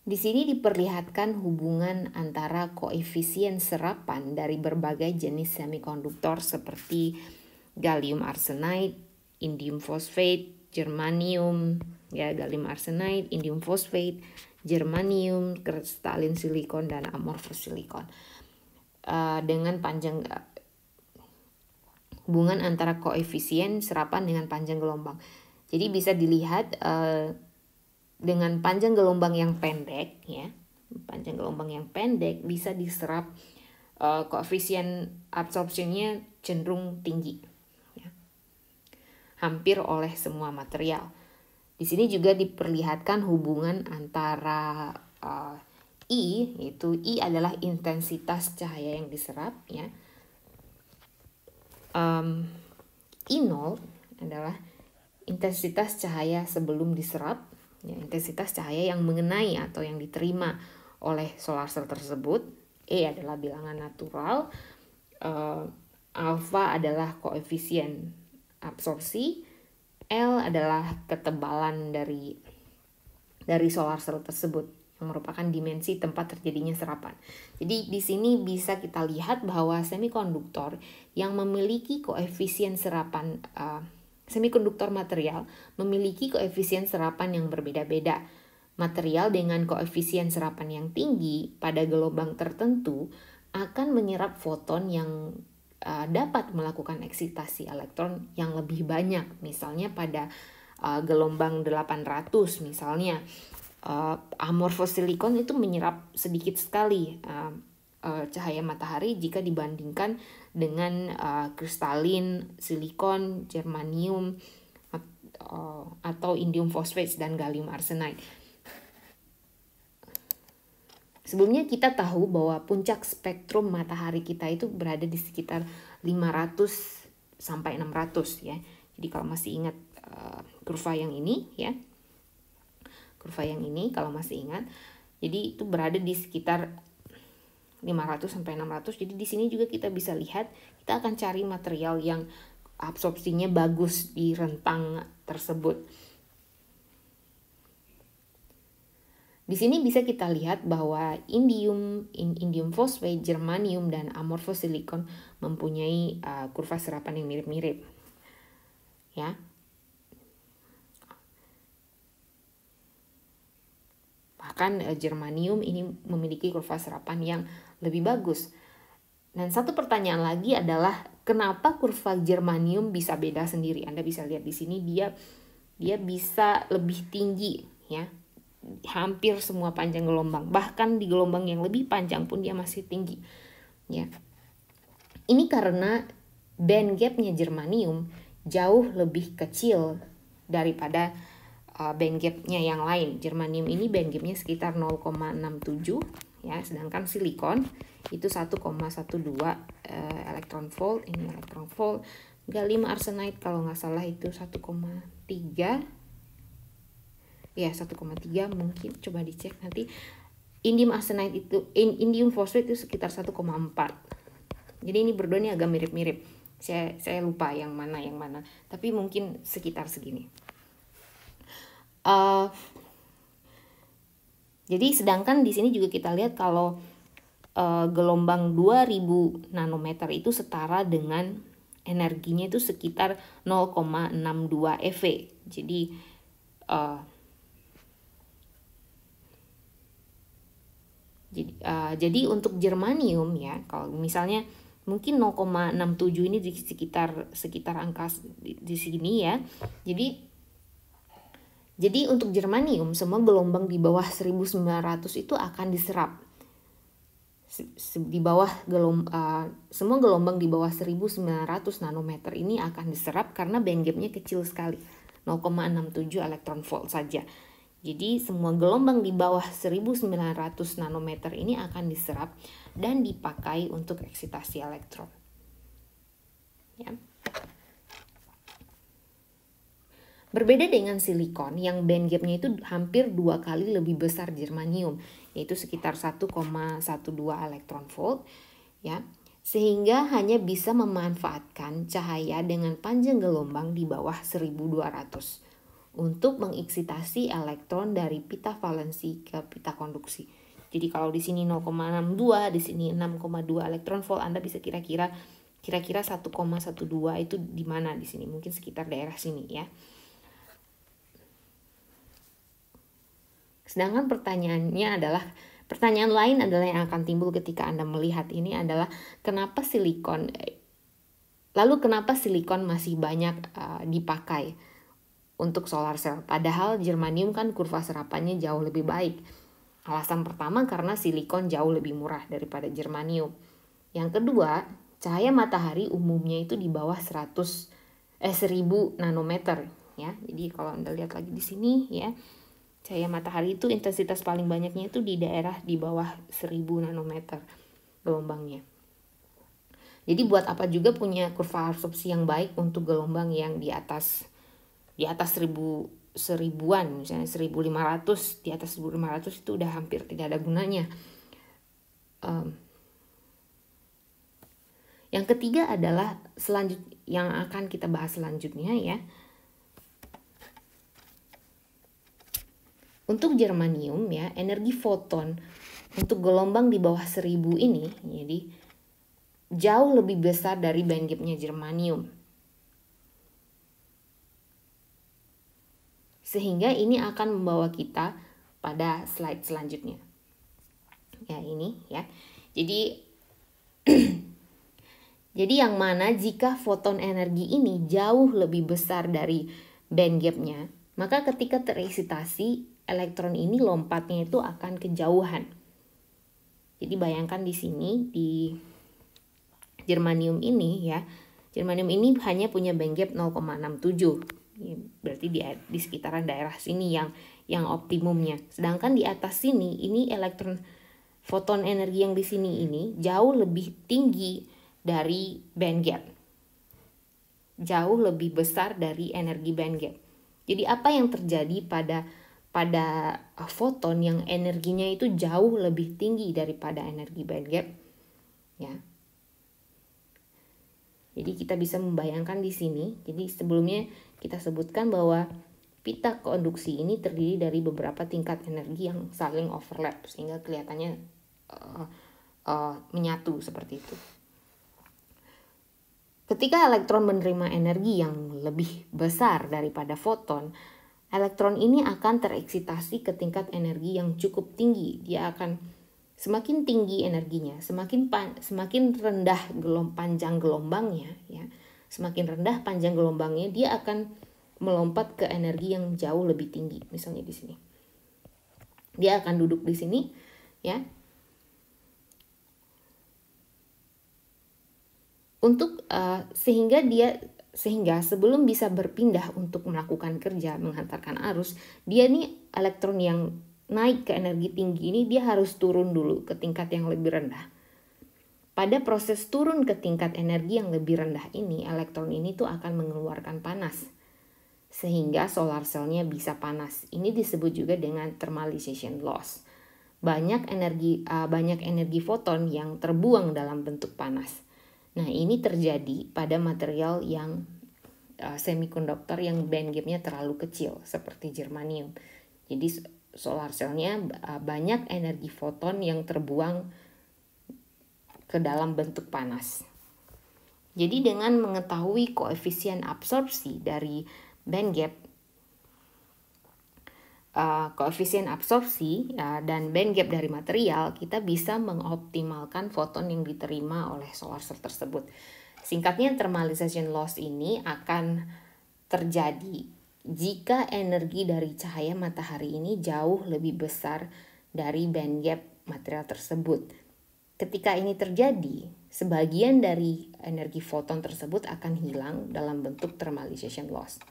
Di sini diperlihatkan hubungan antara koefisien serapan dari berbagai jenis semikonduktor seperti gallium arsenide, indium phosphate, germanium, ya gallium arsenide, indium phosphate, germanium, kristalin silikon dan amorphous silikon. Dengan panjang hubungan antara koefisien serapan dengan panjang gelombang. Jadi bisa dilihat dengan panjang gelombang yang pendek, ya, panjang gelombang yang pendek bisa diserap, koefisien absorpsinya cenderung tinggi, ya, hampir oleh semua material. Di sini juga diperlihatkan hubungan antara I, yaitu I adalah intensitas cahaya yang diserap, ya. I0 adalah intensitas cahaya sebelum diserap, ya, intensitas cahaya yang mengenai atau yang diterima oleh solar cell tersebut. E adalah bilangan natural, alpha adalah koefisien absorpsi, L adalah ketebalan dari solar cell tersebut yang merupakan dimensi tempat terjadinya serapan. Jadi di sini bisa kita lihat bahwa semikonduktor yang memiliki koefisien serapan, semikonduktor material memiliki koefisien serapan yang berbeda-beda. Material dengan koefisien serapan yang tinggi pada gelombang tertentu akan menyerap foton yang dapat melakukan eksitasi elektron yang lebih banyak. Misalnya pada gelombang 800 misalnya, amorphous silikon itu menyerap sedikit sekali cahaya matahari jika dibandingkan dengan kristalin silikon, germanium, atau indium phosphate dan gallium arsenide. Sebelumnya kita tahu bahwa puncak spektrum matahari kita itu berada di sekitar 500 sampai 600, ya. Jadi kalau masih ingat kurva yang ini, ya. Kurva yang ini kalau masih ingat. Jadi itu berada di sekitar 500 sampai 600. Jadi di sini juga kita bisa lihat, kita akan cari material yang absorpsinya bagus di rentang tersebut. Di sini bisa kita lihat bahwa indium phosphate, germanium dan amorphous silikon mempunyai kurva serapan yang mirip-mirip, ya. Bahkan germanium ini memiliki kurva serapan yang lebih bagus. Dan satu pertanyaan lagi adalah kenapa kurva germanium bisa beda sendiri? Anda bisa lihat di sini dia bisa lebih tinggi, ya. Hampir semua panjang gelombang. Bahkan di gelombang yang lebih panjang pun dia masih tinggi, ya. Ini karena band gapnya germanium jauh lebih kecil daripada band gapnya yang lain. Germanium ini band gapnya sekitar 0,67, ya, sedangkan silikon itu 1,12 elektron volt. Ini elektron volt. Gallium arsenide kalau nggak salah itu 1,3, ya 1,3 mungkin, coba dicek nanti. Indium arsenide itu, indium phosphate itu sekitar 1,4. Jadi ini berdua ini agak mirip-mirip. Saya lupa yang mana, tapi mungkin sekitar segini. Jadi sedangkan di sini juga kita lihat kalau gelombang 2000 nanometer itu setara dengan energinya itu sekitar 0,62 eV. Jadi untuk germanium, ya, kalau misalnya mungkin 0,67 ini di sekitar angka di sini, ya. Jadi untuk germanium semua gelombang di bawah 1900 itu akan diserap. Semua gelombang di bawah 1900 nanometer ini akan diserap karena band gapnya kecil sekali, 0,67 elektron volt saja. Jadi semua gelombang di bawah 1900 nanometer ini akan diserap dan dipakai untuk eksitasi elektron, ya. Berbeda dengan silikon yang band gapnya itu hampir 2 kali lebih besar germanium, yaitu sekitar 1,12 elektron volt, ya. Sehingga hanya bisa memanfaatkan cahaya dengan panjang gelombang di bawah 1200 untuk mengeksitasi elektron dari pita valensi ke pita konduksi. Jadi kalau di sini 0,62, di sini 6,2 elektron volt, Anda bisa kira-kira 1,12 itu di mana di sini? Mungkin sekitar daerah sini ya. Sedangkan pertanyaan lain adalah yang akan timbul ketika Anda melihat ini adalah kenapa silikon masih banyak dipakai untuk solar cell, padahal germanium kan kurva serapannya jauh lebih baik. Alasan pertama karena silikon jauh lebih murah daripada germanium. Yang kedua, cahaya matahari umumnya itu di bawah 1000 nanometer ya. Jadi kalau Anda lihat lagi di sini ya, cahaya matahari itu intensitas paling banyaknya itu di daerah di bawah 1000 nanometer gelombangnya. Jadi buat apa juga punya kurva absorpsi yang baik untuk gelombang yang di atas 1000-an, misalnya 1500, di atas 1500 itu udah hampir tidak ada gunanya. Yang ketiga adalah yang akan kita bahas selanjutnya ya. Untuk germanium ya, energi foton untuk gelombang di bawah 1000 ini jadi jauh lebih besar dari bandgapnya germanium. Sehingga ini akan membawa kita pada slide selanjutnya. Ya ini ya. Jadi yang mana jika foton energi ini jauh lebih besar dari bandgapnya, maka ketika tereksitasi elektron ini lompatnya itu akan kejauhan. Jadi bayangkan di sini di germanium ini ya, germanium ini hanya punya bandgap 0,67. Berarti di sekitaran daerah sini yang optimumnya. Sedangkan di atas sini ini elektron foton energi yang di sini ini jauh lebih tinggi dari bandgap. Jauh lebih besar dari energi bandgap. Jadi apa yang terjadi pada foton yang energinya itu jauh lebih tinggi daripada energi bandgap ya. Jadi kita bisa membayangkan di sini. Jadi sebelumnya kita sebutkan bahwa pita konduksi ini terdiri dari beberapa tingkat energi yang saling overlap sehingga kelihatannya menyatu seperti itu. Ketika elektron menerima energi yang lebih besar daripada foton, elektron ini akan tereksitasi ke tingkat energi yang cukup tinggi. Dia akan semakin tinggi energinya, semakin rendah panjang gelombangnya ya. Semakin rendah panjang gelombangnya, dia akan melompat ke energi yang jauh lebih tinggi. Misalnya di sini. Dia akan duduk di sini ya. Sehingga sebelum bisa berpindah untuk melakukan kerja menghantarkan arus, dia nih elektron yang naik ke energi tinggi ini dia harus turun dulu ke tingkat yang lebih rendah. Pada proses turun ke tingkat energi yang lebih rendah ini, elektron ini tuh akan mengeluarkan panas sehingga solar cell-nya bisa panas. Ini disebut juga dengan thermalization loss. Banyak energi foton yang terbuang dalam bentuk panas. Nah, ini terjadi pada material yang semikonduktor yang bandgapnya terlalu kecil seperti germanium. Jadi solar cell-nya banyak energi foton yang terbuang ke dalam bentuk panas. Jadi dengan mengetahui koefisien absorpsi dari bandgap, dan bandgap dari material, kita bisa mengoptimalkan foton yang diterima oleh solar cell tersebut. Singkatnya, thermalization loss ini akan terjadi jika energi dari cahaya matahari ini jauh lebih besar dari bandgap material tersebut. Ketika ini terjadi, sebagian dari energi foton tersebut akan hilang dalam bentuk thermalization loss.